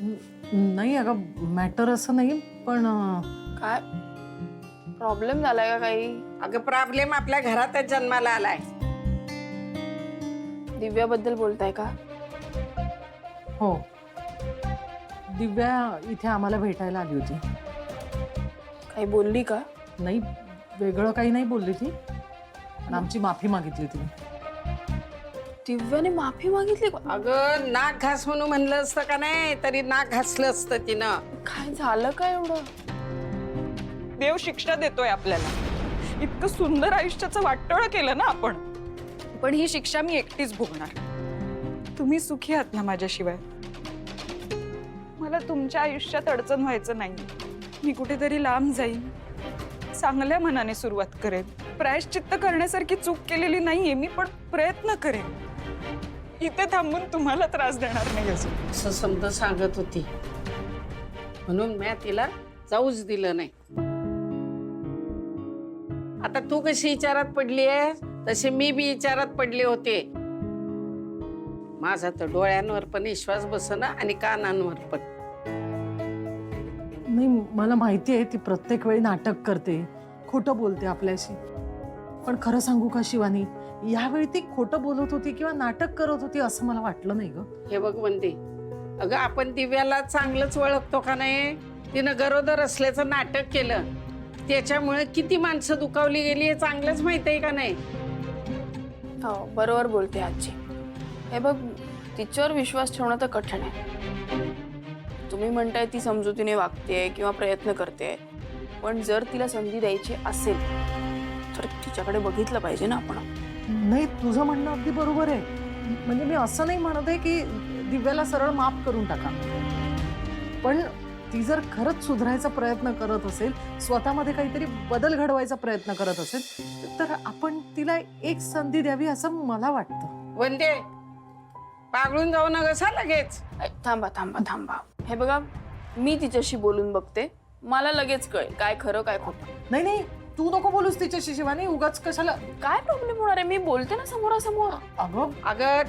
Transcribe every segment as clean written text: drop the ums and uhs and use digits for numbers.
नाही अगं मॅटर असं नाही पण काय प्रॉब्लेम झालाय का काही? अगं प्रॉब्लेम आपल्या घरातच जन्माला आलाय. दिव्याबद्दल बोलताय का? हो दिव्या इथे आम्हाला भेटायला आली होती. काही बोलली का? नाही वेगळं काही नाही बोलली ती पण आमची माफी मागितली तिने. दिव्याने माफी मागितली का? अगं नाक घास म्हणून म्हणलं असतं का नाही तरी नाक घासलं असतं तिनं. काय झालं काय एवढं? देव शिक्षा देतोय आपल्याला. इतकं सुंदर आयुष्याचं वाटोळं केलं ना आपण. पण ही शिक्षा मी एकटीच भोगणार. तुम्ही सुखी आहात ना माझ्याशिवाय? मला तुमच्या आयुष्यात अडचण व्हायचं नाही. मी कुठेतरी लांब जाईन, चांगल्या मनाने सुरुवात करेन. प्रायश्चित्त करण्यासारखी चूक केलेली नाहीये मी, पण प्रयत्न करेन. इथे थांबून तुम्हाला त्रास देणार नाही अजून. असं समज सांगत होती म्हणून मी तिला जाऊच दिलं नाही. आता तू कशी विचारात पडली आहे तसे मी बी विचारात पडले होते. माझा तर डोळ्यांवर पण विश्वास बसना आणि कानांवर पण. नाही मला माहिती आहे ती प्रत्येक वेळी नाटक करते, खोटं बोलते आपल्याशी. पण खरं सांगू का शिवानी, यावेळी ती खोटं बोलत होती किंवा नाटक करत होती असं मला वाटलं नाही ग. हे बघ वंदे, अगं आपण दिव्याला चांगलंच ओळखतो का नाही? तिनं गरोदर असल्याचं नाटक केलं त्याच्यामुळे किती माणसं दुखावली गेली हे चांगलंच माहित आहे का नाही? हो बरोबर बोलते आजी. हे बघ तिच्यावर विश्वास ठेवणं तर कठीण आहे. तुम्ही म्हणताय ती समजुतीने वागते किंवा प्रयत्न करते, पण जर तिला संधी द्यायची असेल तर तिच्याकडे बघितलं पाहिजे ना आपण. नाही तुझं म्हणणं अगदी बरोबर आहे. म्हणजे मी असं नाही म्हणत आहे की दिव्याला सरळ माफ करून टाका, पण ती जर खरंच सुधारायचा प्रयत्न करत असेल, स्वतःमध्ये काहीतरी बदल घडवायचा प्रयत्न करत असेल तर आपण तिला एक संधी द्यावी असं मला वाटतं. वंदे पागळून जाऊ नका सा लगेच. थांबा थांबा थांबा. हे बघा मी तिच्याशी बोलून बघते, मला लगेच कळेल काय खरं काय खोटं. नाही नाही तू नको बोलूस तिच्याशी शिवानी, उगाच कशाला. काय प्रॉब्लेम होणार आहे? मी बोलते ना समोरासमोर. अगं अगं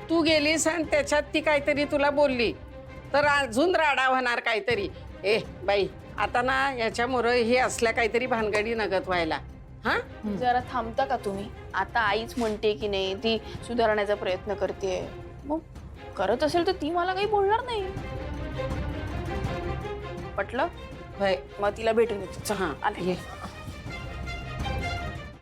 तू गेलीस आणि त्याच्यात ती काहीतरी तुला बोलली तर अजून राडा होणार काहीतरी. ए बाई आता ना याच्यामुळे हे असल्या काहीतरी भानगडी नगत व्हायला. हा जरा थांबता का तुम्ही? आता आईच म्हणते की नाही ती सुधारण्याचा प्रयत्न करते, मग करत असेल तर ती मला काही बोलणार नाही. पटलं? होय मग तिला भेटून येतो. हा आले. ये.